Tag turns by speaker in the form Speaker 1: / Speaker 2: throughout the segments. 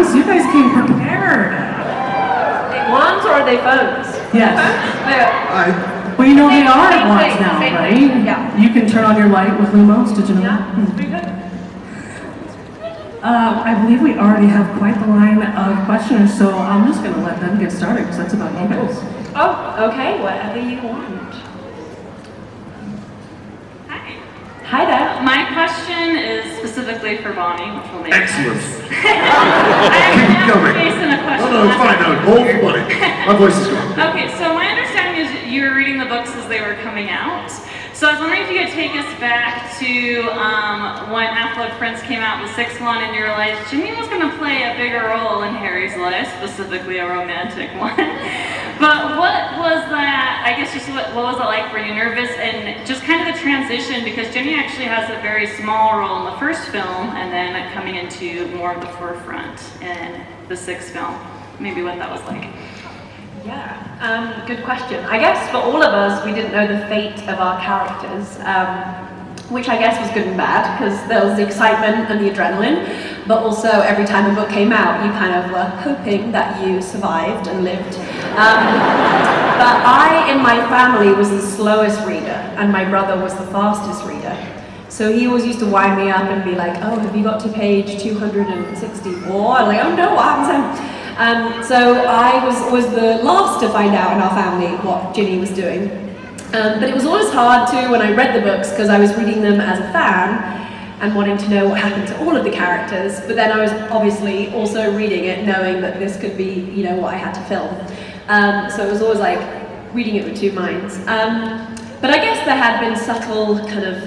Speaker 1: nice. You guys came prepared.
Speaker 2: Are they wands or are they phones?
Speaker 1: Yes. Well, you know they are wands now, right?
Speaker 2: Yeah.
Speaker 1: You can turn on your light with Lumos. Did you know that?
Speaker 2: Pretty good.
Speaker 1: I believe we already have quite the line of questioners, so I'm just going to let them get started because that's about you guys.
Speaker 2: Oh, okay. Whatever you want.
Speaker 3: Hi.
Speaker 2: Hi there.
Speaker 3: My question is specifically for Bonnie, which will make
Speaker 4: Excellent.
Speaker 3: sense.
Speaker 4: Keep going.
Speaker 3: Jason a question.
Speaker 4: No, it's fine. No, hold for Bonnie. My voice is gone.
Speaker 3: Okay, so my understanding is you were reading the books as they were coming out. So I was wondering if you could take us back to when Half-Blood Prince came out, the sixth one, and you realized Ginny was going to play a bigger role in Harry's life, specifically a romantic one. But what was that, I guess just what was it like? Were you nervous? And just kind of the transition, because Ginny actually has a very small role in the first film, and then coming into more of the forefront in the sixth film. Maybe what that was like.
Speaker 2: Yeah, good question. I guess for all of us, we didn't know the fate of our characters, which I guess was good and bad, because there was the excitement and the adrenaline, but also every time a book came out, you kind of were hoping that you survived and lived. But I, in my family, was the slowest reader, and my brother was the fastest reader. So he always used to wind me up and be like, oh, have you got to page 264? I'm like, oh no, what happens then? So I was the last to find out in our family what Ginny was doing. But it was always hard too when I read the books, because I was reading them as a fan and wanting to know what happened to all of the characters. But then I was obviously also reading it knowing that this could be, you know, what I had to film. So it was always like reading it with two minds. But I guess there had been subtle kind of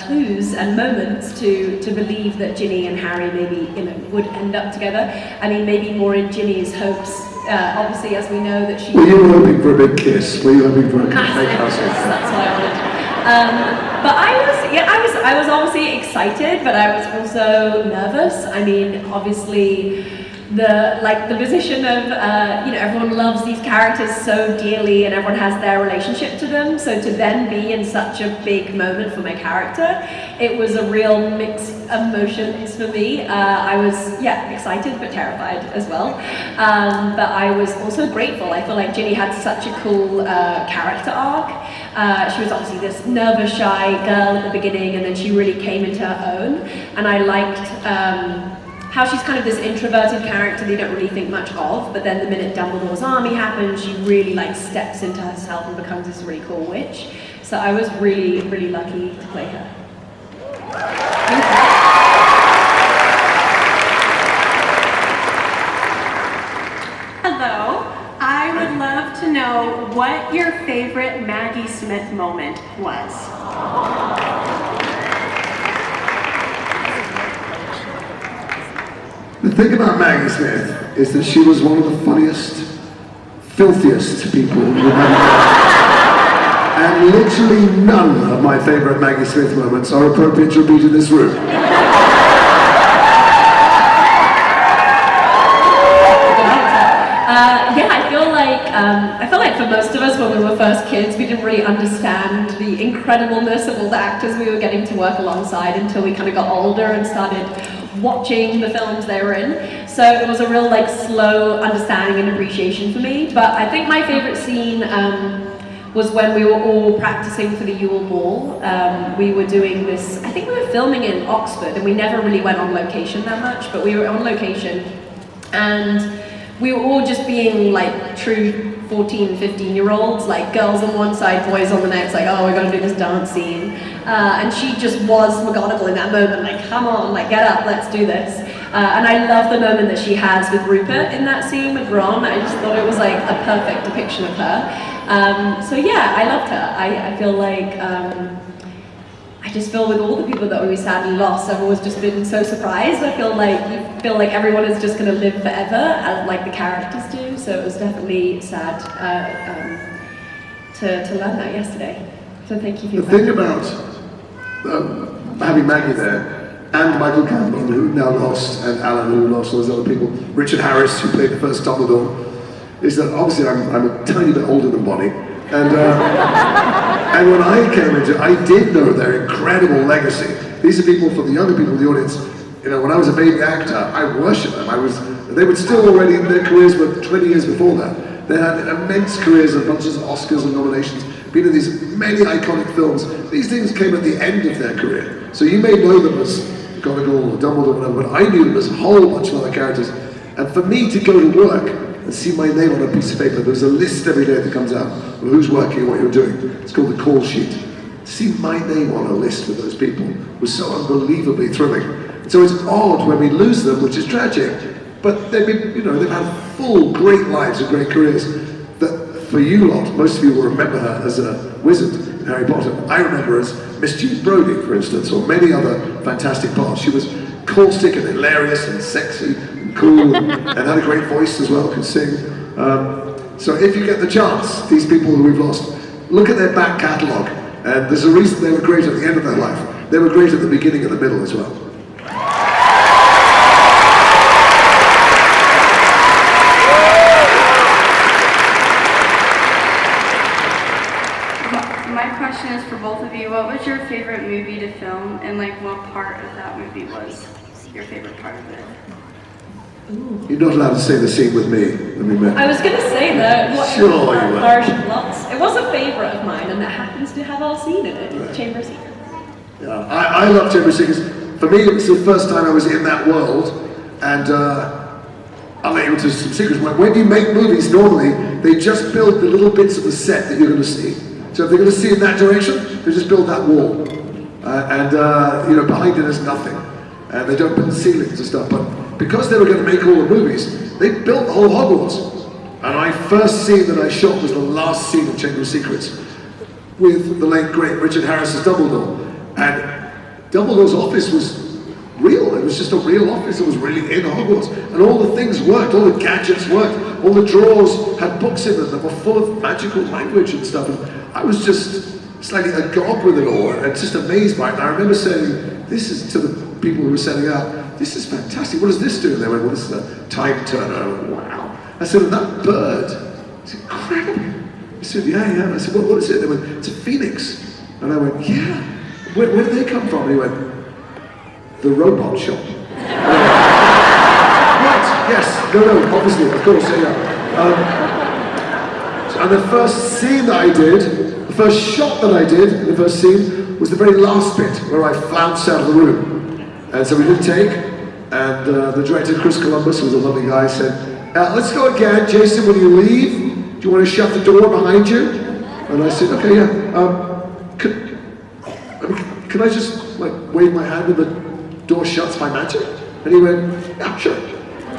Speaker 2: clues and moments to believe that Ginny and Harry maybe, you know, would end up together. I mean, maybe more in Ginny's hopes. Obviously, as we know that she.
Speaker 4: Were you hoping for a big kiss? Were you hoping for a big kiss?
Speaker 2: That's what I wanted. But I was obviously excited, but I was also nervous. I mean, obviously. The position of, you know, everyone loves these characters so dearly and everyone has their relationship to them, so to then be in such a big moment for my character, it was a real mix of emotions for me. I was, excited but terrified as well. But I was also grateful. I feel like Ginny had such a cool character arc. She was obviously this nervous, shy girl at the beginning, and then she really came into her own, and I liked how she's kind of this introverted character that you don't really think much of, but then the minute Dumbledore's army happens, she really like steps into herself and becomes this really cool witch. So I was really, really lucky to play her.
Speaker 5: Hello, I would love to know what your favorite Maggie Smith moment was.
Speaker 4: The thing about Maggie Smith is that she was one of the funniest, filthiest people we've ever met. And literally none of my favourite Maggie Smith moments are appropriate to repeat in this room.
Speaker 2: I feel like for most of us when we were first kids, we didn't really understand the incredibleness of all the actors we were getting to work alongside until we kind of got older and started watching the films they were in. So it was a real like slow understanding and appreciation for me. But I think my favorite scene was when we were all practicing for the Yule Ball. We were doing this, I think we were filming in Oxford, and we never really went on location that much, but we were on location, and we were all just being like true 14, 15-year-olds, like girls on one side, boys on the next, like, oh, we're gonna do this dance scene. And she just was McGonagall in that moment, like, come on, like, get up, let's do this. And I love the moment that she has with Rupert in that scene with Ron. I just thought it was like a perfect depiction of her. So yeah, I loved her. I feel like, I just feel with all the people that we sadly lost, I've always just been so surprised. I feel like everyone is just going to live forever, as like the characters do. So it was definitely sad to learn that yesterday. So thank you for
Speaker 4: the thing about having Maggie there, and Michael Campbell, who now lost, and Alan, who lost, all those other people, Richard Harris, who played the first Dumbledore, is that obviously I'm a tiny bit older than Bonnie, and when I came into it, I did know their incredible legacy. These are people, for the younger people in the audience, you know, when I was a baby actor, I worshipped them. They were still already, their careers were 20 years before that. They had immense careers and bunches of Oscars and nominations, been in these many iconic films. These things came at the end of their career. So you may know them as McGonagall or Dumbledore or whatever, but I knew them as a whole bunch of other characters. And for me to go to work and see my name on a piece of paper, there's a list every day that comes out of who's working and what you're doing. It's called the call sheet. To see my name on a list with those people was so unbelievably thrilling. So it's odd when we lose them, which is tragic, but they've been, you know, they've had full, great lives and great careers. That for you lot, most of you will remember her as a wizard in Harry Potter. I remember her as Miss Jean Brodie, for instance, or many other fantastic parts. She was caustic and hilarious and sexy and cool and had a great voice as well, could sing. So if you get the chance, these people who we've lost, look at their back catalogue, and there's a reason they were great at the end of their life. They were great at the beginning and the middle as well.
Speaker 6: My question is for both of you. What was your favorite movie to film, and like what part of that movie was your favorite part of it?
Speaker 2: Ooh.
Speaker 4: You're not allowed to say the scene with me.
Speaker 2: I was going to say that.
Speaker 4: Sure you were.
Speaker 2: Lots. It was a favourite of mine, and it happens to have our scene in it,
Speaker 4: Right.
Speaker 2: Chamber of Secrets.
Speaker 4: Yeah, I love Chamber of Secrets. For me, it was the first time I was in that world, and I'll let you into some secrets. When you make movies, normally, they just build the little bits of the set that you're going to see. So if they're going to see in that direction, they just build that wall. You know, behind it is nothing. And they don't build ceilings and stuff. But because they were going to make all the movies, they built the whole Hogwarts. And my first scene that I shot was the last scene of Chamber of Secrets with the late, great Richard Harris as Dumbledore. And Dumbledore's office was real. It was just a real office. It was really in Hogwarts. And all the things worked. All the gadgets worked. All the drawers had books in them that were full of magical language and stuff. And I was just slightly agog with it all and just amazed by it. And I remember saying, this is to the people who were setting out, this is fantastic. What does this do? And they went, well, this is a time turner. I went, wow. I said, that bird, it's incredible. I said, yeah. And I said, what is it? They went, it's a phoenix. And I went, yeah. Where did they come from? And he went, the robot shop. Right, yes. No, obviously, of course, yeah. And the first scene that I did, the first shot that I did in the first scene was the very last bit where I flounced out of the room. And so we did take, and the director, Chris Columbus, who was a lovely guy, said, let's go again. Jason, when you leave, do you want to shut the door behind you? And I said, okay, yeah. Can I just like wave my hand and the door shuts by magic? And he went, yeah, sure. And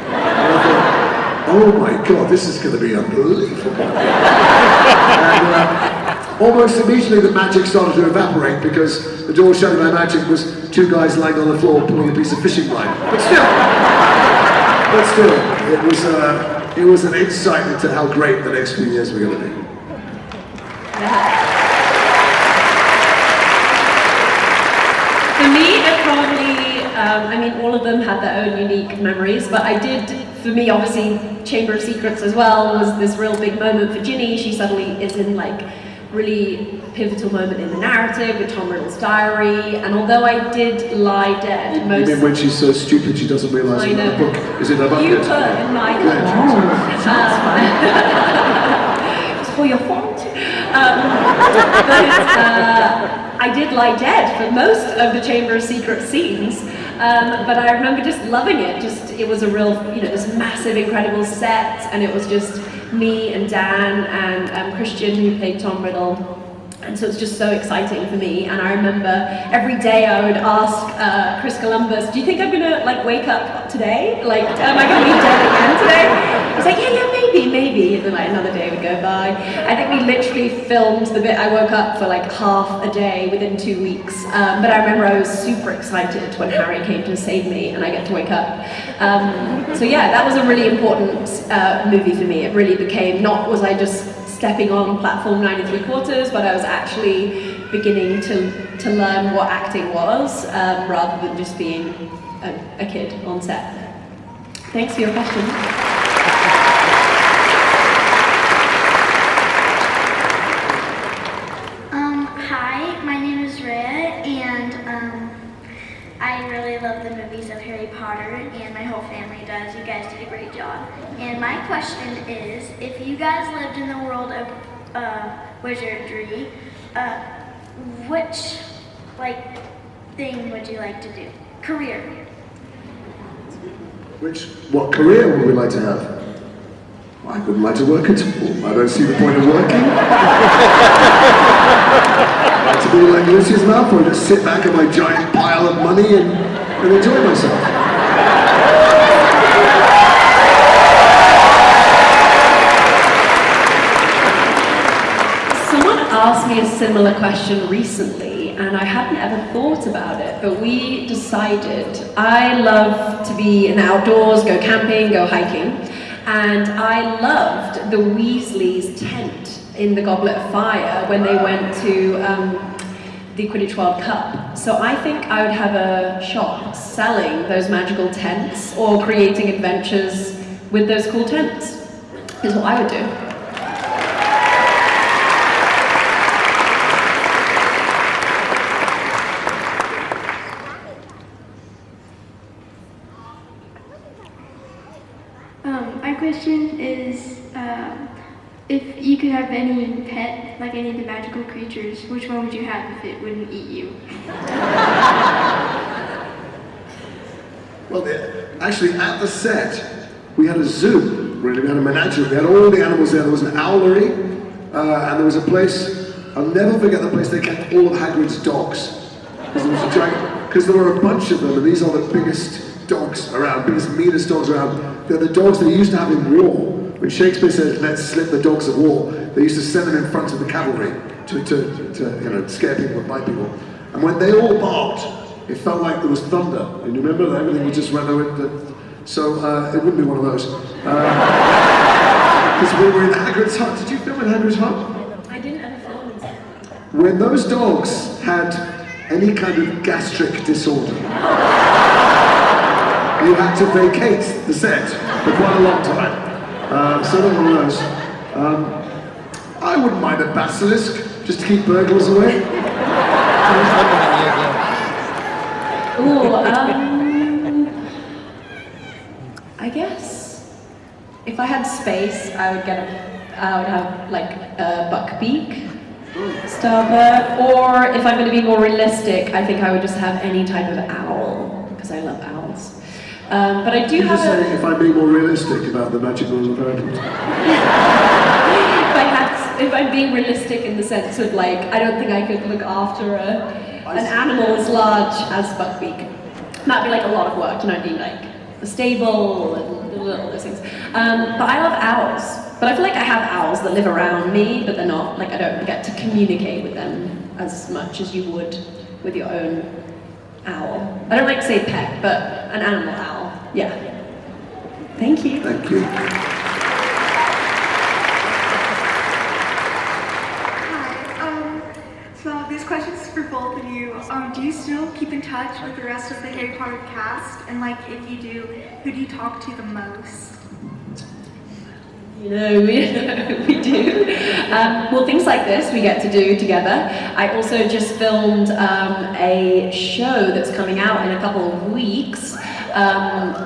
Speaker 4: I thought, oh my God, this is going to be unbelievable. And almost immediately the magic started to evaporate because the door shut by magic was two guys lying on the floor pulling a piece of fishing line. But still, it was an insight into how great the next few years were going to be.
Speaker 2: For me, it probably, all of them had their own unique memories, but for me, obviously, Chamber of Secrets as well was this real big moment for Ginny. She suddenly is in really pivotal moment in the narrative with Tom Riddle's diary, and although I did lie dead
Speaker 4: You mean when she's so stupid she doesn't realise
Speaker 2: I know.
Speaker 4: the book is in her bucket?
Speaker 2: You put in my It's for your fault. I did lie dead for most of the Chamber of Secrets scenes, but I remember just loving it. It was a real, this massive, incredible set, and it was just me and Dan and Christian, who played Tom Riddle. And so it's just so exciting for me. And I remember every day I would ask Chris Columbus, do you think I'm gonna wake up today? Am I gonna be dead again today? He's like, yeah, maybe. And then another day would go by. I think we literally filmed the bit I woke up for half a day within 2 weeks. But I remember I was super excited when Harry came to save me and I get to wake up. So yeah, that was a really important movie for me. It really became, not was I just stepping on platform 9 3/4, but I was actually beginning to learn what acting was, rather than just being a kid on set. Thanks for your question.
Speaker 6: Hi, my name is Rhea, and
Speaker 7: I really love the movies of Harry Potter, and my whole family does. You guys did a great job. And my question is, if you guys lived in the world of wizardry, which thing would you like to do? Career.
Speaker 4: What career would we like to have? I wouldn't like to work at all. I don't see the point of working. I'd like to be like Lucius Malfoy, just sit back on my giant pile of money and enjoy myself.
Speaker 2: Someone asked me a similar question recently, and I hadn't ever thought about it, but we decided I love to be in the outdoors, go camping, go hiking, and I loved the Weasleys' tent in the Goblet of Fire when they went to the Quidditch World Cup. So I think I would have a shop selling those magical tents or creating adventures with those cool tents, is what I would do.
Speaker 8: My question is, if you could have any pet, like any of the magical creatures, which one would you have if it wouldn't eat you?
Speaker 4: Well, actually, at the set, we had a zoo, really. We had a menagerie. We had all the animals there. There was an owlery, and there was a place, I'll never forget the place they kept all of Hagrid's dogs. Because there were a bunch of them, and these are the biggest dogs around, biggest, meanest dogs around. They're the dogs they used to have in war. When Shakespeare said, let's slip the dogs of war, they used to send them in front of the cavalry to scare people and bite people. And when they all barked, it felt like there was thunder. And you remember that everything would just run over. So it wouldn't be one of those. Because we were in Hagrid's hut. Did you film in Hagrid's hut?
Speaker 2: I didn't ever film in that.
Speaker 4: When those dogs had any kind of gastric disorder, you had to vacate the set for quite a long time. So they're one of those. I wouldn't mind a basilisk, just to keep burglars away.
Speaker 2: Ooh, I guess if I had space, I would have like a buckbeak starter, or if I'm going to be more realistic, I think I would just have any type of owl, because I love owls. But I do have
Speaker 4: if I'm being more realistic about the magic rules of Harry Potter.
Speaker 2: if I'm being realistic in the sense of I don't think I could look after an animal as large as buckbeak. That'd be a lot of work, I'd need a stable and all those things. But I love owls. But I feel like I have owls that live around me, but they're not, I don't get to communicate with them as much as you would with your own owl. I don't like to say pet, but an animal owl. Yeah. Thank you.
Speaker 4: Thank you.
Speaker 9: Hi. So this question is for both of you. Do you still keep in touch with the rest of the Harry Potter cast? And if you do, who do you talk to the most?
Speaker 2: We do. Well, things like this we get to do together. I also just filmed a show that's coming out in a couple of weeks,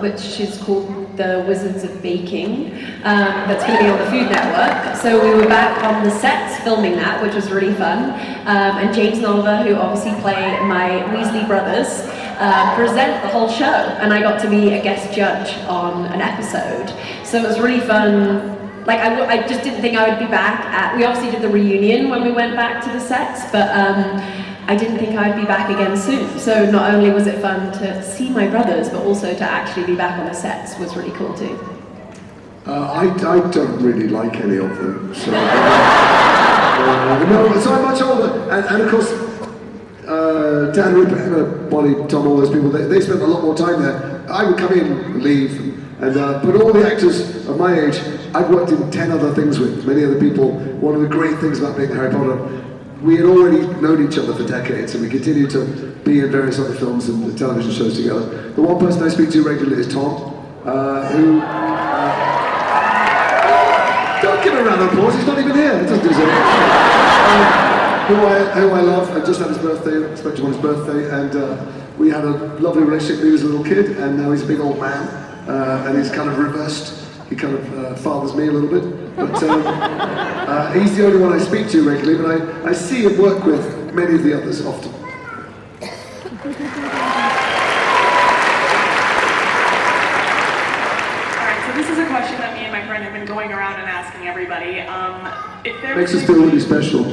Speaker 2: which is called The Wizards of Baking. That's going to be on the Food Network. So we were back on the sets filming that, which was really fun. And James and Oliver, who obviously play my Weasley brothers, present the whole show. And I got to be a guest judge on an episode. So it was really fun. I just didn't think I would be back we obviously did the reunion when we went back to the sets, but I didn't think I'd be back again soon. So not only was it fun to see my brothers, but also to actually be back on the sets was really cool too.
Speaker 4: I don't really like any of them, so... no, so I'm much older, and of course, Dan, Rupert, Molly, Tom, all those people, they spent a lot more time there. I would come in and leave, but all the actors of my age, I've worked in 10 other things with, many other people. One of the great things about being Harry Potter, we had already known each other for decades, and we continue to be in various other films and television shows together. The one person I speak to regularly is Tom, who... don't give him a round of applause, he's not even here, it doesn't deserve it. who I love. I just had his birthday, I spoke to him on his birthday, and we had a lovely relationship when he was a little kid, and now he's a big old man, and he's kind of reversed. He kind of fathers me a little bit, but he's the only one I speak to regularly, but I see and work with many of the others often.
Speaker 3: This is a question that me and my friend have been going around and asking everybody. If there
Speaker 4: Makes us feel really special.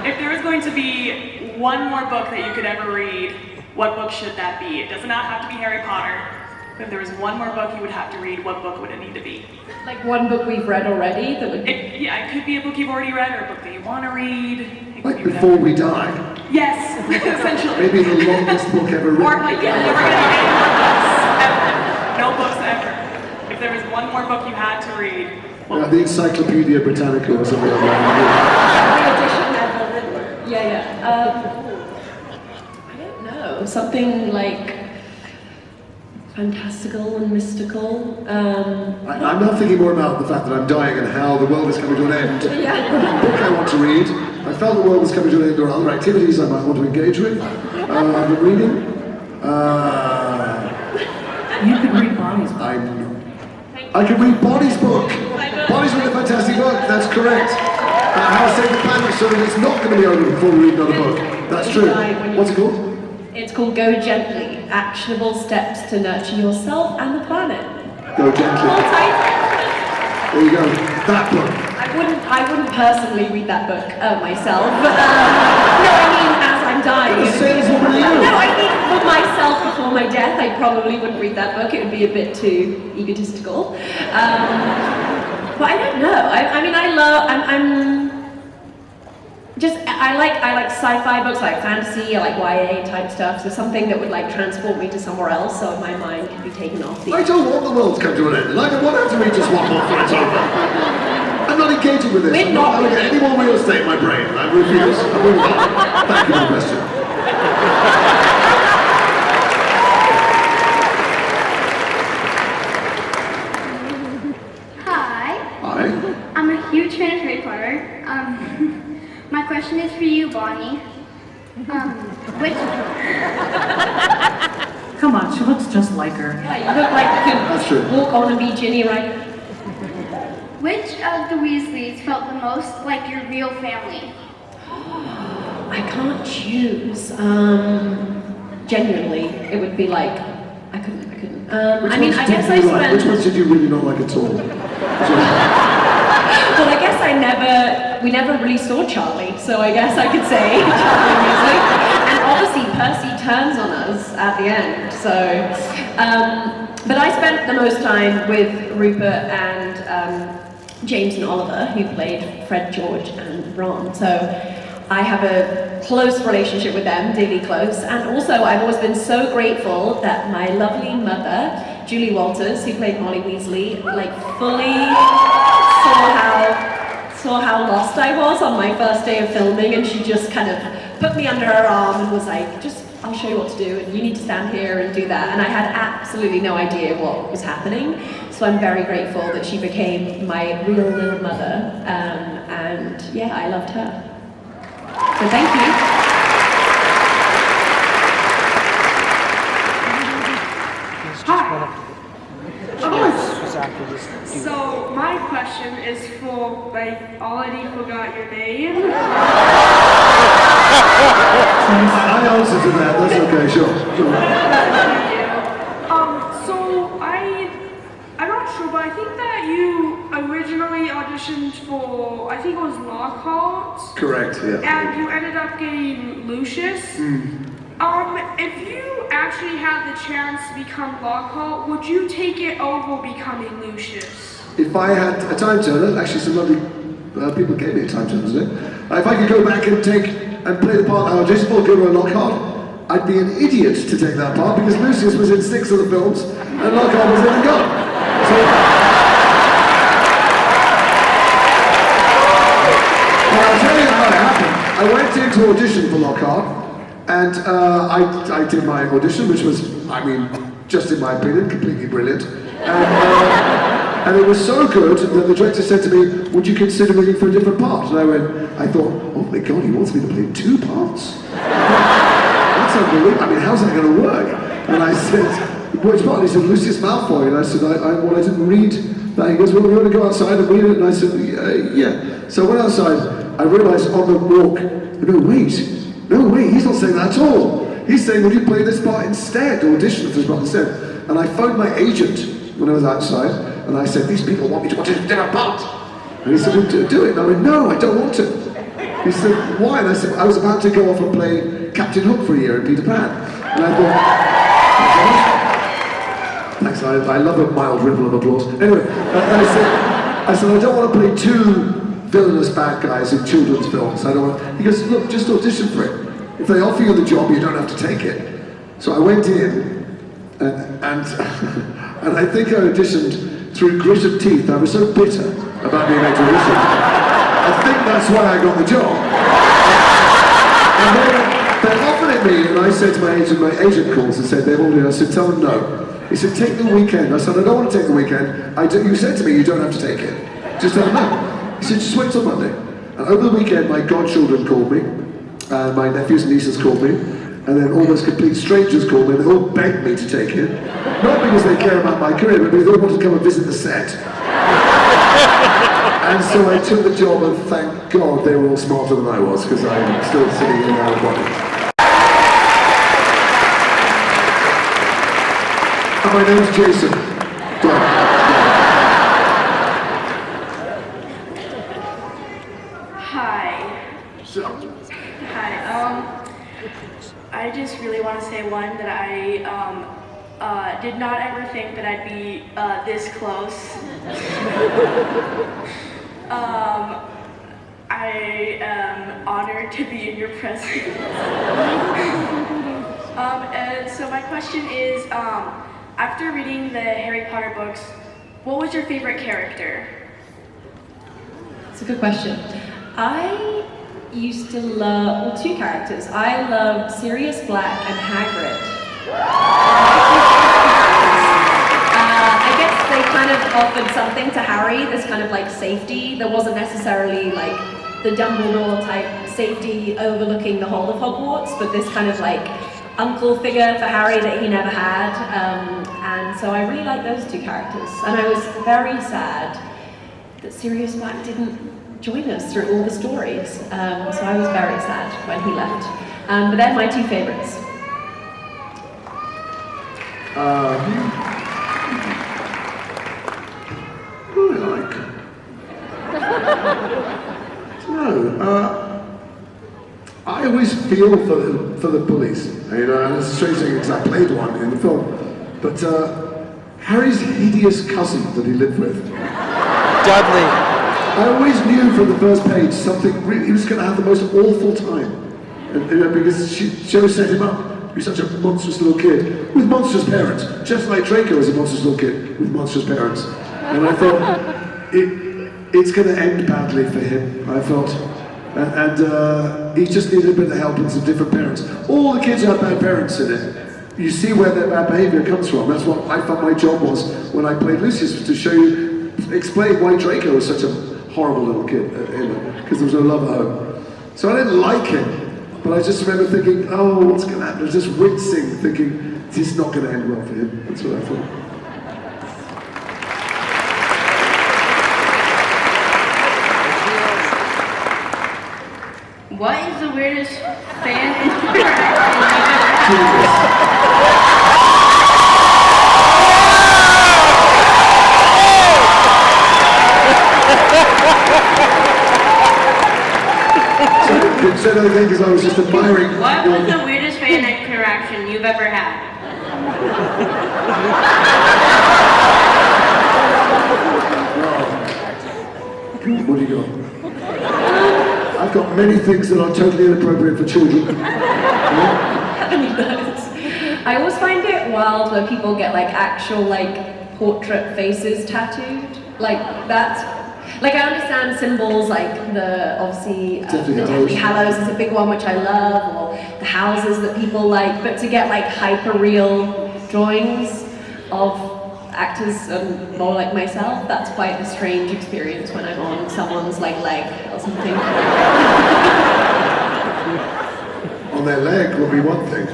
Speaker 3: If there was going to be one more book that you could ever read, what book should that be? It does not have to be Harry Potter. But if there was one more book you would have to read, what book would it need to be?
Speaker 2: Like one book we've read already that would be...
Speaker 3: Yeah, it could be a book you've already read or a book that you want to read.
Speaker 4: Like before we die.
Speaker 3: Yes, essentially.
Speaker 4: Maybe the longest book ever written.
Speaker 3: Or like, yeah, never gonna get any more books ever. No books ever. If there was one more book you had to read,
Speaker 4: the Encyclopedia Britannica or something like that.
Speaker 2: I don't know. Something like fantastical and mystical.
Speaker 4: I'm now thinking more about the fact that I'm dying and how the world is coming to an end.
Speaker 2: Yeah.
Speaker 4: The book I want to read. I felt the world was coming to an end. There are other activities I might want to engage with. I've been reading.
Speaker 1: You could read Bonnie's book.
Speaker 4: I can read Bonnie's book. Bonnie's written a fantastic book. That's correct. How to Save the Planet, so that it's not going to be over before we read another book. That's true. What's it called?
Speaker 2: It's called Go Gently, Actionable Steps to Nurture Yourself and the Planet.
Speaker 4: Go Gently. There you go. That book.
Speaker 2: I wouldn't personally read that book myself, but no, I mean as I'm dying. No, I mean for myself before my death, I probably wouldn't read that book. It would be a bit too egotistical. But I don't know. I like sci-fi books, I like fantasy, I like YA type stuff. So something that would like transport me to somewhere else, so my mind can be taken off.
Speaker 4: I don't want the world to come to an end. I don't want to have to read just one more for it's over. I'm not engaging with this. I'm not going to get any more real estate in my brain. I refuse. I will not. Thank you for the question.
Speaker 8: Hi. I'm a huge fan of Harry Potter. My question is for you, Bonnie.
Speaker 1: Come on, she looks just like her.
Speaker 2: Yeah, you look like you could walk on and be Ginny, right?
Speaker 8: Which of the Weasleys felt the most like your real family?
Speaker 2: I can't choose. Genuinely, it would be like, I couldn't. I guess I spent...
Speaker 4: Which ones did you really not like at all?
Speaker 2: Well, I guess we never really saw Charlie, so I guess I could say Charlie Weasley. And obviously Percy turns on us at the end, so... but I spent the most time with Rupert and James and Oliver, who played Fred, George, and Ron. So I have a close relationship with them, really close. And also, I've always been so grateful that my lovely mother, Julie Walters, who played Molly Weasley, like fully saw how lost I was on my first day of filming, and she just kind of put me under her arm and was like, I'll show you what to do, and you need to stand here and do that. And I had absolutely no idea what was happening. So I'm very grateful that she became my real little mother, and yeah, I loved her. So thank you.
Speaker 9: So my question is for, I already forgot your name.
Speaker 4: I answered to that, that's okay, sure.
Speaker 9: So I'm not sure, but I think that you originally auditioned for, I think it was Lockhart.
Speaker 4: Correct, yeah.
Speaker 9: And you ended up getting Lucius. If you actually had the chance to become Lockhart, would you take it over becoming Lucius?
Speaker 4: If I had a time turner, actually some lovely people gave me a time turner today. If I could go back and play the part of Jason Isaacs and Lockhart, I'd be an idiot to take that part because Lucius was in 6 of the films and Lockhart was in and gone. So, I'll tell you how it happened. I went into audition for Lockhart, and I did my audition, which was, just in my opinion, completely brilliant. And And it was so good that the director said to me, would you consider reading for a different part? And I thought, oh my God, he wants me to play 2 parts? That's unbelievable. I mean, how's that going to work? And I said, which part? He said, Lucius Malfoy. And I said, well, I didn't read that. He goes, well, you want to go outside and read it? And I said, yeah. So I went outside. I realized on the walk, no, wait, he's not saying that at all. He's saying, would you play this part instead, audition for this part instead? And I phoned my agent when I was outside, and I said, these people want me to audition for a different part. And he said, well, do it. And I went, no, I don't want to. He said, why? And I said, I was about to go off and play Captain Hook for a year in Peter Pan. And I thought, thanks, I love a mild ripple of applause. Anyway, I said, I don't want to play 2 villainous bad guys in children's films. I don't want. He goes, look, just audition for it. If they offer you the job, you don't have to take it. So I went in, and I think I auditioned through grit of teeth. I was so bitter about being able to audition. I think that's why I got the job. And then they offered it me, and I said to my agent calls and said, they've already, I said, tell them no. He said, take the weekend. I said, I don't want to take the weekend. You said to me, you don't have to take it. Just tell them no. He said, just wait till Monday. And over the weekend, my godchildren called me, my nephews and nieces called me, and then almost complete strangers called me, and they all begged me to take it. Not because they care about my career, but because they all wanted to come and visit the set. And so I took the job, and thank God they were all smarter than I was, because I'm still sitting in our body. And my name's Jason.
Speaker 10: I just really want to say one that I did not ever think that I'd be this close. I am honored to be in your presence. And so my question is, after reading the Harry Potter books, what was your favorite character?
Speaker 2: It's a good question. I used to love, well, 2 characters. I loved Sirius Black and Hagrid. I guess they kind of offered something to Harry, this kind of like safety. There wasn't necessarily like the Dumbledore type safety overlooking the whole of Hogwarts, but this kind of like uncle figure for Harry that he never had. And so I really liked those 2 characters. And I was very sad that Sirius Black didn't join us through all the stories. So I was very sad when he left. But they're my 2 favorites.
Speaker 4: Who do I like? No, I always feel for the bullies. You know, and it's a strange thing because I played one in the film. But Harry's hideous cousin that he lived with.
Speaker 11: Dudley.
Speaker 4: I always knew from the first page something really, he was going to have the most awful time. And, you know, because Jo set him up. He was such a monstrous little kid with monstrous parents. Just like Draco is a monstrous little kid with monstrous parents. And I thought, it's going to end badly for him, I felt. And he just needed a bit of help and some different parents. All the kids have bad parents in it. You see where their bad behavior comes from. That's what I thought my job was when I played Lucius, was to show you, explain why Draco was such a horrible little kid, because there was no love at home. So I didn't like him, but I just remember thinking, oh, what's going to happen? I was just wincing, thinking, this is not going to end well for him. That's what I thought.
Speaker 6: What is the weirdest fan interaction
Speaker 4: Said I think because I was just admiring.
Speaker 6: What was the weirdest fan interaction you've ever had?
Speaker 4: What do you got? I've got many things that are totally inappropriate for children.
Speaker 2: I always find it wild when people get like actual like portrait faces tattooed. Like that's, like I understand symbols like the, obviously, the Deathly Hallows is a big one which I love, or the houses that people like, but to get like hyper real drawings of actors more like myself, that's quite a strange experience when I'm on someone's like leg or something.
Speaker 4: On their leg would be one thing.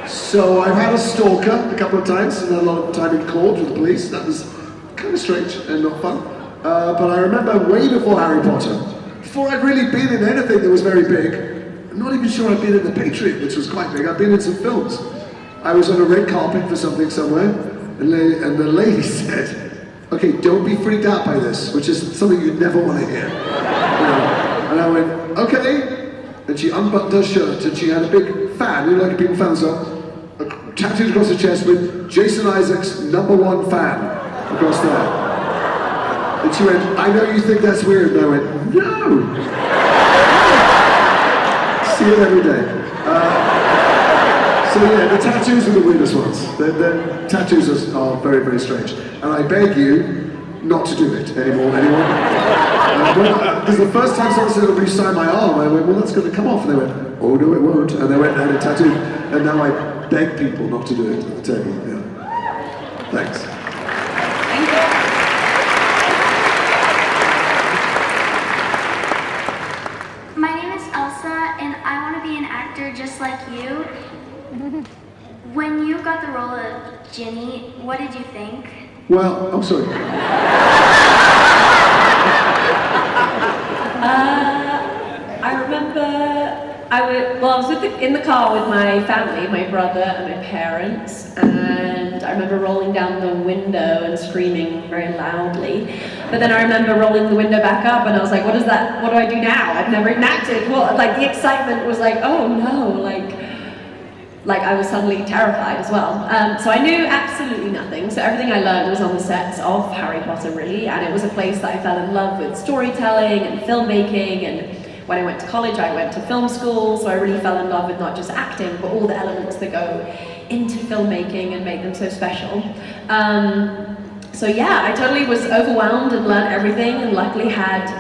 Speaker 4: So I've had a stalker a couple of times and a lot of time in court with the police. That was kind of strange and not fun. But I remember way before Harry Potter, before I'd really been in anything that was very big, I'm not even sure I'd been in The Patriot, which was quite big. I've been in some films. I was on a red carpet for something somewhere, and the lady said, okay, don't be freaked out by this, which is something you never want to hear. And I went, okay. And she unbuttoned her shirt, and she had a big fan, you know, like people fans are, tattooed across her chest with Jason Isaacs' #1 fan across there. And she went, I know you think that's weird. And I went, no. See it every day. So yeah, the tattoos are the weirdest ones. The tattoos are very, very strange. And I beg you not to do it anymore, anyone. Because the first time someone said, will you sign my arm? I went, well, that's going to come off. And they went, oh, no, it won't. And they went and had it tattooed. And now I beg people not to do it at the table. Yeah. Thanks.
Speaker 2: Thank you.
Speaker 7: My name is Elsa, and I want to be an actor just like you. When you got the role of Ginny, what did you think?
Speaker 4: Well, I'm sorry.
Speaker 2: I remember I was in the car with my family, my brother and my parents, and I remember rolling down the window and screaming very loudly. But then I remember rolling the window back up, and I was like, what is that? What do I do now? I've never even acted. What? Like the excitement was like, oh no, like I was suddenly terrified as well. So I knew absolutely nothing. So everything I learned was on the sets of Harry Potter, really, and it was a place that I fell in love with storytelling and filmmaking. And when I went to college, I went to film school, so I really fell in love with not just acting, but all the elements that go into filmmaking and make them so special. So yeah, I totally was overwhelmed and learned everything, and luckily had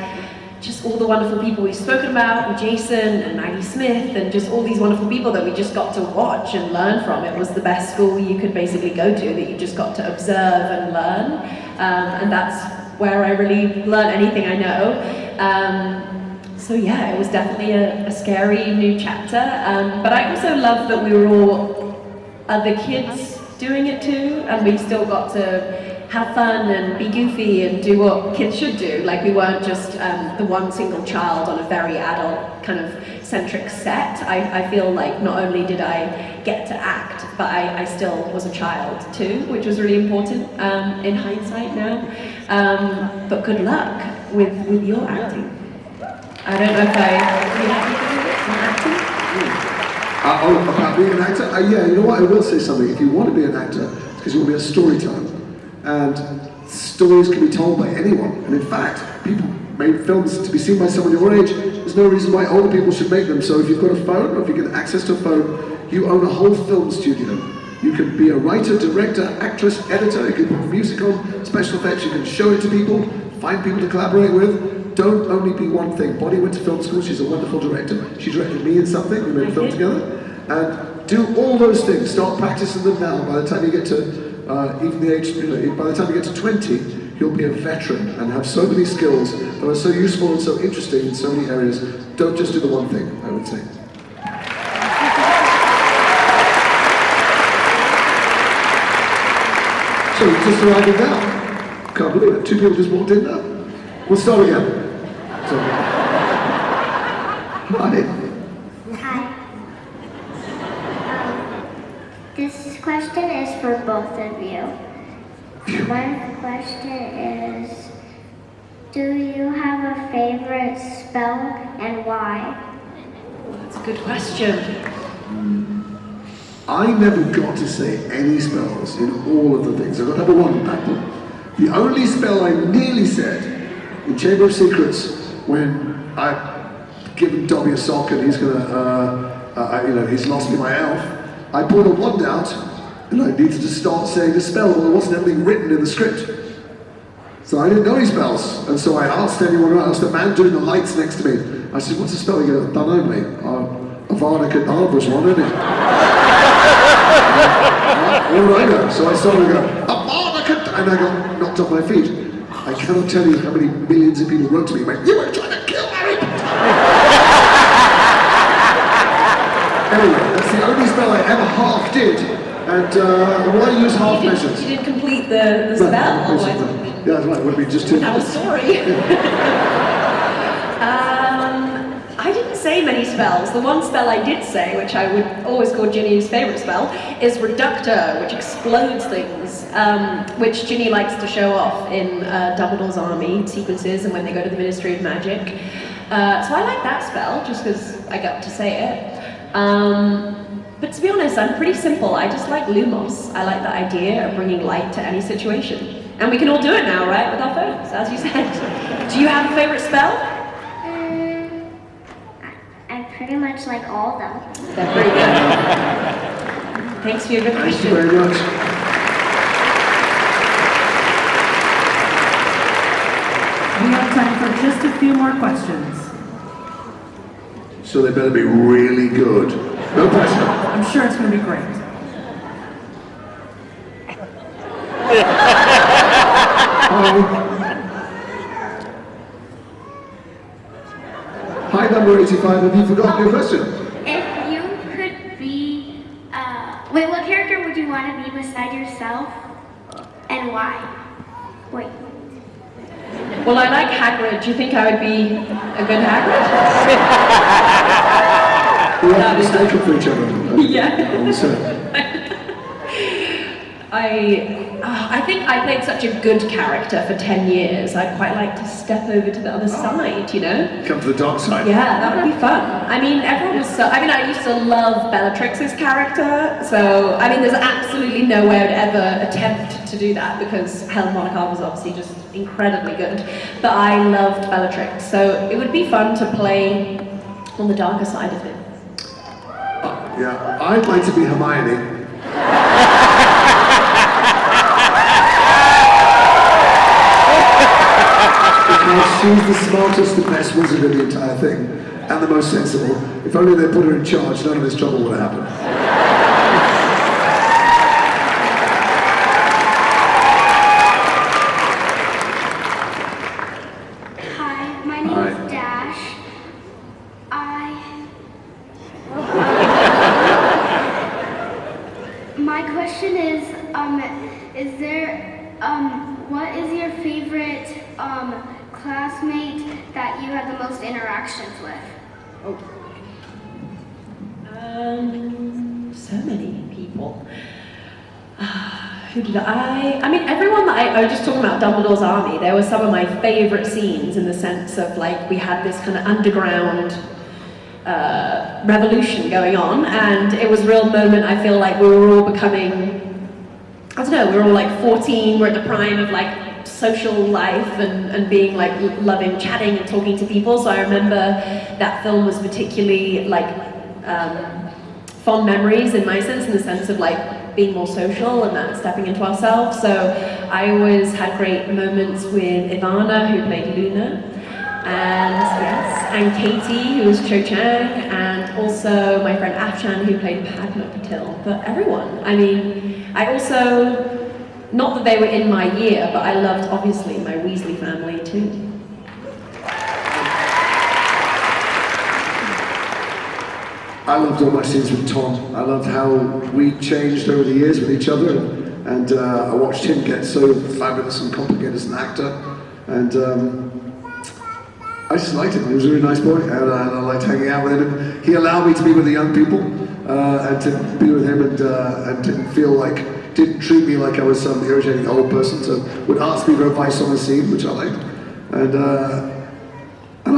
Speaker 2: just all the wonderful people we've spoken about, with Jason and Maggie Smith, and just all these wonderful people that we just got to watch and learn from. It was the best school you could basically go to, that you just got to observe and learn. And that's where I really learned anything I know. So yeah, it was definitely a scary new chapter. But I also love that we were all other kids doing it too, and we still got to have fun and be goofy and do what kids should do. Like, we weren't just the one single child on a very adult kind of centric set. I feel like not only did I get to act, but I still was a child too, which was really important in hindsight now. But good luck with your acting. I don't know if you have anything on acting?
Speaker 4: About being an actor? Yeah, you know what, I will say something. If you want to be an actor, it's because you want to be a storyteller. And stories can be told by anyone. And in fact, people made films to be seen by someone your age. There's no reason why older people should make them. So if you've got a phone, or if you get access to a phone, you own a whole film studio. You can be a writer, director, actress, editor. You can put music on, special effects. You can show it to people, find people to collaborate with. Don't only be one thing. Bonnie went to film school. She's a wonderful director. She directed me in something. We made a film together. And do all those things. Start practicing them now. By the time you get to even the age, by the time you get to 20, you'll be a veteran and have so many skills that are so useful and so interesting in so many areas. Don't just do the one thing, I would say. So just arriving now. Can't believe it. 2 people just walked in now. We'll start again. So, hi.
Speaker 7: This question is for both of you. My question is, do you have a favorite spell and why?
Speaker 2: That's a good question.
Speaker 4: I never got to say any spells in all of the things. I got #1 battle. The only spell I nearly said in Chamber of Secrets, when I've given Dobby a sock and he's gonna, he's lost me my elf. I pulled a wand out, and I needed to start saying the spell, but there wasn't anything written in the script. So I didn't know any spells, and so I asked anyone, I asked the man doing the lights next to me. I said, what's the spell? He goes, don't know, mate. Avada Kedavra's one, isn't it? All right, so I started going, Avada Kedavra, and I got knocked off my feet. I cannot tell you how many millions of people wrote to me and went, you were trying to kill Harry Potter! Anyway, that's the only spell I ever half did, and why use half measures?
Speaker 2: You didn't complete the spell?
Speaker 4: Yeah, that's right, would have been just too...
Speaker 2: That was sorry. I didn't say many spells. The one spell I did say, which I would always call Ginny's favourite spell, is Reductor, which explodes things, which Ginny likes to show off in Dumbledore's army sequences and when they go to the Ministry of Magic. So I like that spell, just because I got to say it. But to be honest, I'm pretty simple. I just like Lumos. I like the idea of bringing light to any situation. And we can all do it now, right, with our phones, as you said. Do you have a favourite spell?
Speaker 7: I pretty much like all of them.
Speaker 2: They're pretty good. Thanks for your good question.
Speaker 4: Thank you very much.
Speaker 1: We have time for just a few more questions.
Speaker 4: So they better be really good. No pressure.
Speaker 1: I'm sure it's going to be great.
Speaker 4: Hi, number 85, have you forgotten your question?
Speaker 7: If you could be, wait, what character would you want to be beside yourself, and why? Wait.
Speaker 2: Well, I like Hagrid. Do you think I would be a good Hagrid?
Speaker 4: We have to mistake for each other.
Speaker 2: Yeah. I think I played such a good character for 10 years. I'd quite like to step over to the other side, you know?
Speaker 4: Come to the dark side.
Speaker 2: Yeah, that would be fun. I mean, everyone was so... I mean, I used to love Bellatrix's character, so... I mean, there's absolutely no way I would ever attempt to do that, because Helen Monaco was obviously just incredibly good. But I loved Bellatrix, so it would be fun to play on the darker side of it.
Speaker 4: Yeah, I'd like to be Hermione. Because she's the smartest, the best wizard in the entire thing, and the most sensible. If only they put her in charge, none of this trouble would happen.
Speaker 7: Hi, my name is Dash. My question is there, what is your favorite, classmate that you have the most interactions with?
Speaker 2: So many people. Who did I mean, everyone that I was just talking about Dumbledore's army, there were some of my favourite scenes in the sense of, like, we had this kind of underground revolution going on, and it was a real moment. I feel like we were all becoming, I don't know, we were all like 14, we're at the prime of like social life and being like loving chatting and talking to people. So I remember that film was particularly like fond memories in my sense, in the sense of like being more social and that stepping into ourselves. So I always had great moments with Ivana, who played Luna, and Katie, who was Cho Chang, and also my friend Afshan, who played Padma Patil. But everyone, I mean, I also, not that they were in my year, but I loved obviously my Weasley family too.
Speaker 4: I loved all my scenes with Tom. I loved how we changed over the years with each other, and I watched him get so fabulous and complicated as an actor, and I just liked him. He was a really nice boy, and I liked hanging out with him. He allowed me to be with the young people, and to be with him, and didn't treat me like I was some irritating old person, so would ask me for advice on the scene, which I liked. And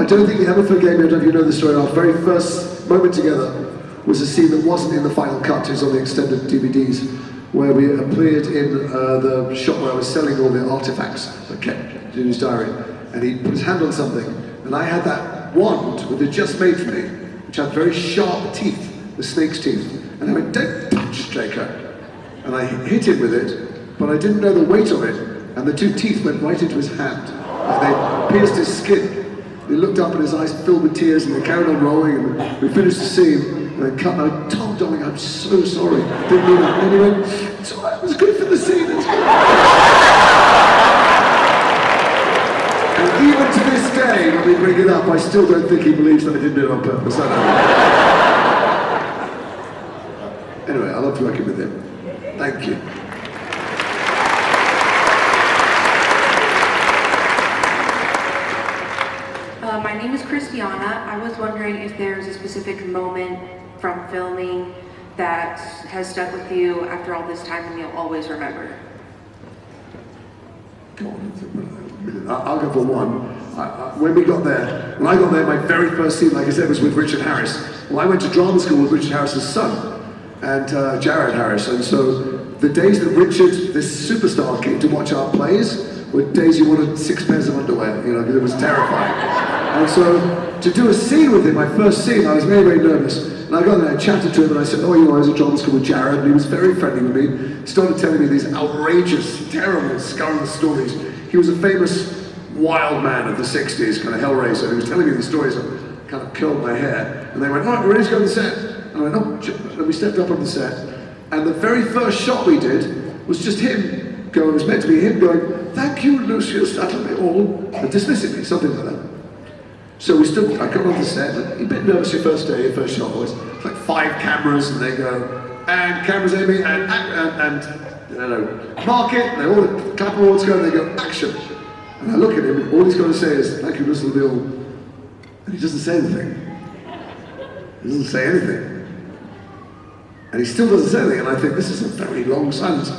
Speaker 4: I don't think he ever forgave me. I don't know if you know the story. Our very first moment together was a scene that wasn't in the final cut. It was on the extended DVDs, where we appeared in the shop where I was selling all the artifacts that kept in his diary. And he put his hand on something, and I had that wand that they'd just made for me, which had very sharp teeth, the snake's teeth. And I went, "Don't touch, Draco." And I hit him with it, but I didn't know the weight of it, and the two teeth went right into his hand. And they pierced his skin. He looked up and his eyes filled with tears, and they carried on rolling, and we finished the scene. And then cut, no, Tom, darling, I'm so sorry. Didn't do that. And he went, it's all right, it was good for the scene. It's good. And even to this day, when we bring it up, I still don't think he believes that I didn't do it on purpose. I don't know. Anyway, I love working with him. Thank you.
Speaker 11: My name is Christiana. I was wondering if there's a specific moment from filming that has stuck with you after all this time and you'll always remember.
Speaker 4: Go on, I'll go for one. When I got there, my very first scene, like I said, was with Richard Harris. Well, I went to drama school with Richard Harris's son, and Jared Harris, and so the days that Richard, this superstar, came to watch our plays were days you wanted 6 pairs of underwear, you know, because it was terrifying. And so, to do a scene with him, my first scene, I was very, very nervous. And I got there, I chatted to him, and I said, oh, you know, I was at drama school with Jared, and he was very friendly with me. He started telling me these outrageous, terrible, scurrilous stories. He was a famous wild man of the 60s, kind of hellraiser, and he was telling me these stories. I kind of curled my hair, and they went, all right, we're ready to go on the set. And I went, oh, and we stepped up on the set, and the very first shot we did was just him going, it was meant to be him going, thank you, Lucius, that'll be all, and dismissing me, something like that. So we stood, I got on the set, a bit nervous your first day, your first shot was like 5 cameras, and they go, and cameras aiming, and I don't know, mark it, and they all the clap awards go, and they go, action. And I look at him, and all he's got to say is, thank you, Mr. Bill, and he doesn't say anything. He doesn't say anything. And he still doesn't say anything, and I think, this is a very long silence.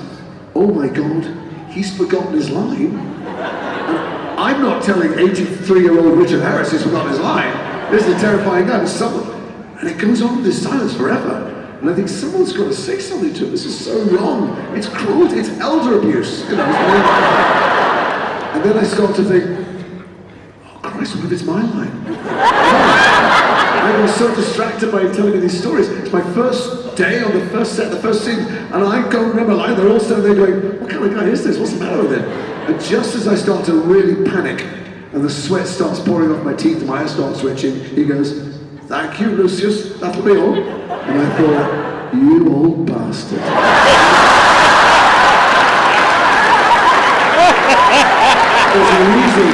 Speaker 4: Oh my God, he's forgotten his line. And I'm not telling 83-year-old Richard Harris he's forgotten his line. This is a terrifying guy, and it goes on with this silence forever. And I think someone's got to say something to him. This is so wrong. It's cruelty, it's elder abuse. You know, and then I start to think, oh Christ, what if it's my line? I was so distracted by him telling me these stories. It's my first day on the first set, the first scene, and I can't remember a line. They're all standing there going, what kind of guy is this? What's the matter with him? And just as I start to really panic, and the sweat starts pouring off my teeth, and my eyes start switching, he goes, thank you, Lucius, that'll be all. And I thought, you old bastard. There's a reason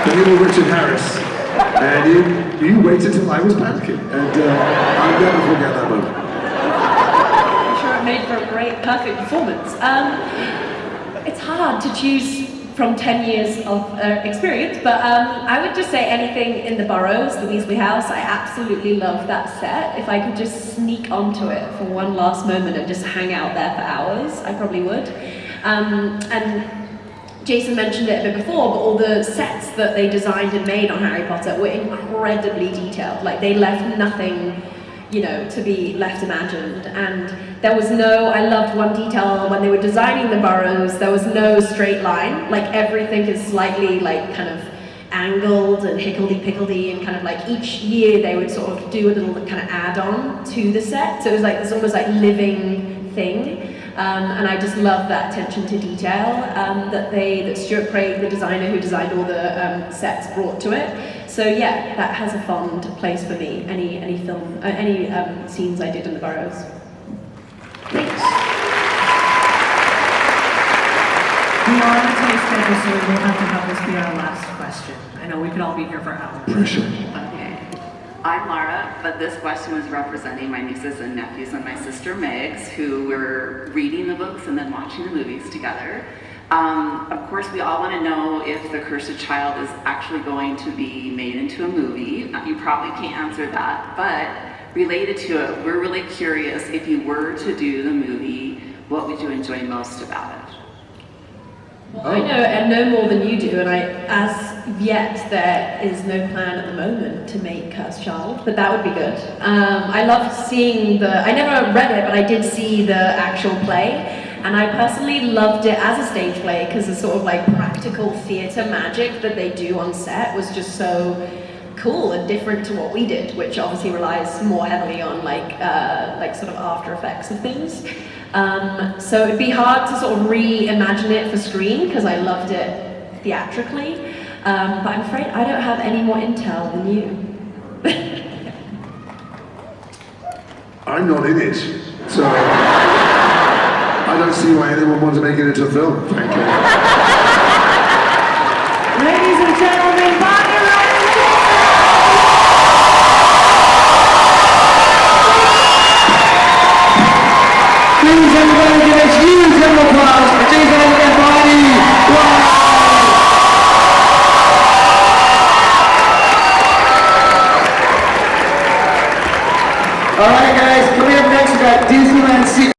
Speaker 4: that you were Richard Harris. And you waited till I was panicking. And I'll never forget that moment.
Speaker 2: I'm sure it made for a great, perfect performance. It's hard to choose from 10 years of experience, but I would just say anything in the Burrows, the Weasley house. I absolutely love that set. If I could just sneak onto it for one last moment and just hang out there for hours, I probably would. And Jason mentioned it a bit before, but all the sets that they designed and made on Harry Potter were incredibly detailed. Like, they left nothing, you know, to be left imagined. And there was no, I loved one detail when they were designing the Burrows, there was no straight line. Like, everything is slightly, like, kind of angled and higgledy-piggledy, and kind of like each year they would sort of do a little kind of add-on to the set. So it was like this almost like living thing. And I just love that attention to detail that Stuart Craig, the designer who designed all the sets, brought to it. So yeah, that has a fond place for me. Any film, any scenes I did in the Burrows. Thanks.
Speaker 1: We are on a tight schedule, so we will have to have this be our last question. I know we could all be here for hours.
Speaker 4: Pressure.
Speaker 12: Okay. I'm Lara, but this question was representing my nieces and nephews and my sister Megs, who were reading the books and then watching the movies together. Of course, we all want to know if The Cursed Child is actually going to be made into a movie. You probably can't answer that, but related to it, we're really curious, if you were to do the movie, what would you enjoy most about it?
Speaker 2: Well, I know more than you do, and as yet, there is no plan at the moment to make Cursed Child, but that would be good. I loved seeing I never read it, but I did see the actual play, and I personally loved it as a stage play, because the sort of like practical theatre magic that they do on set was just so cool and different to what we did, which obviously relies more heavily on like sort of after effects and things. So it'd be hard to sort of reimagine it for screen, because I loved it theatrically, but I'm afraid I don't have any more intel than you.
Speaker 4: I'm not in it, so I don't see why anyone wants to make it into a film, frankly.
Speaker 1: Ladies and gentlemen, Bonnie Wright and Jason! Please, everybody, give a huge round of applause for Jason and Bonnie Wright! All right, guys, coming up next, we got Disneyland Secret.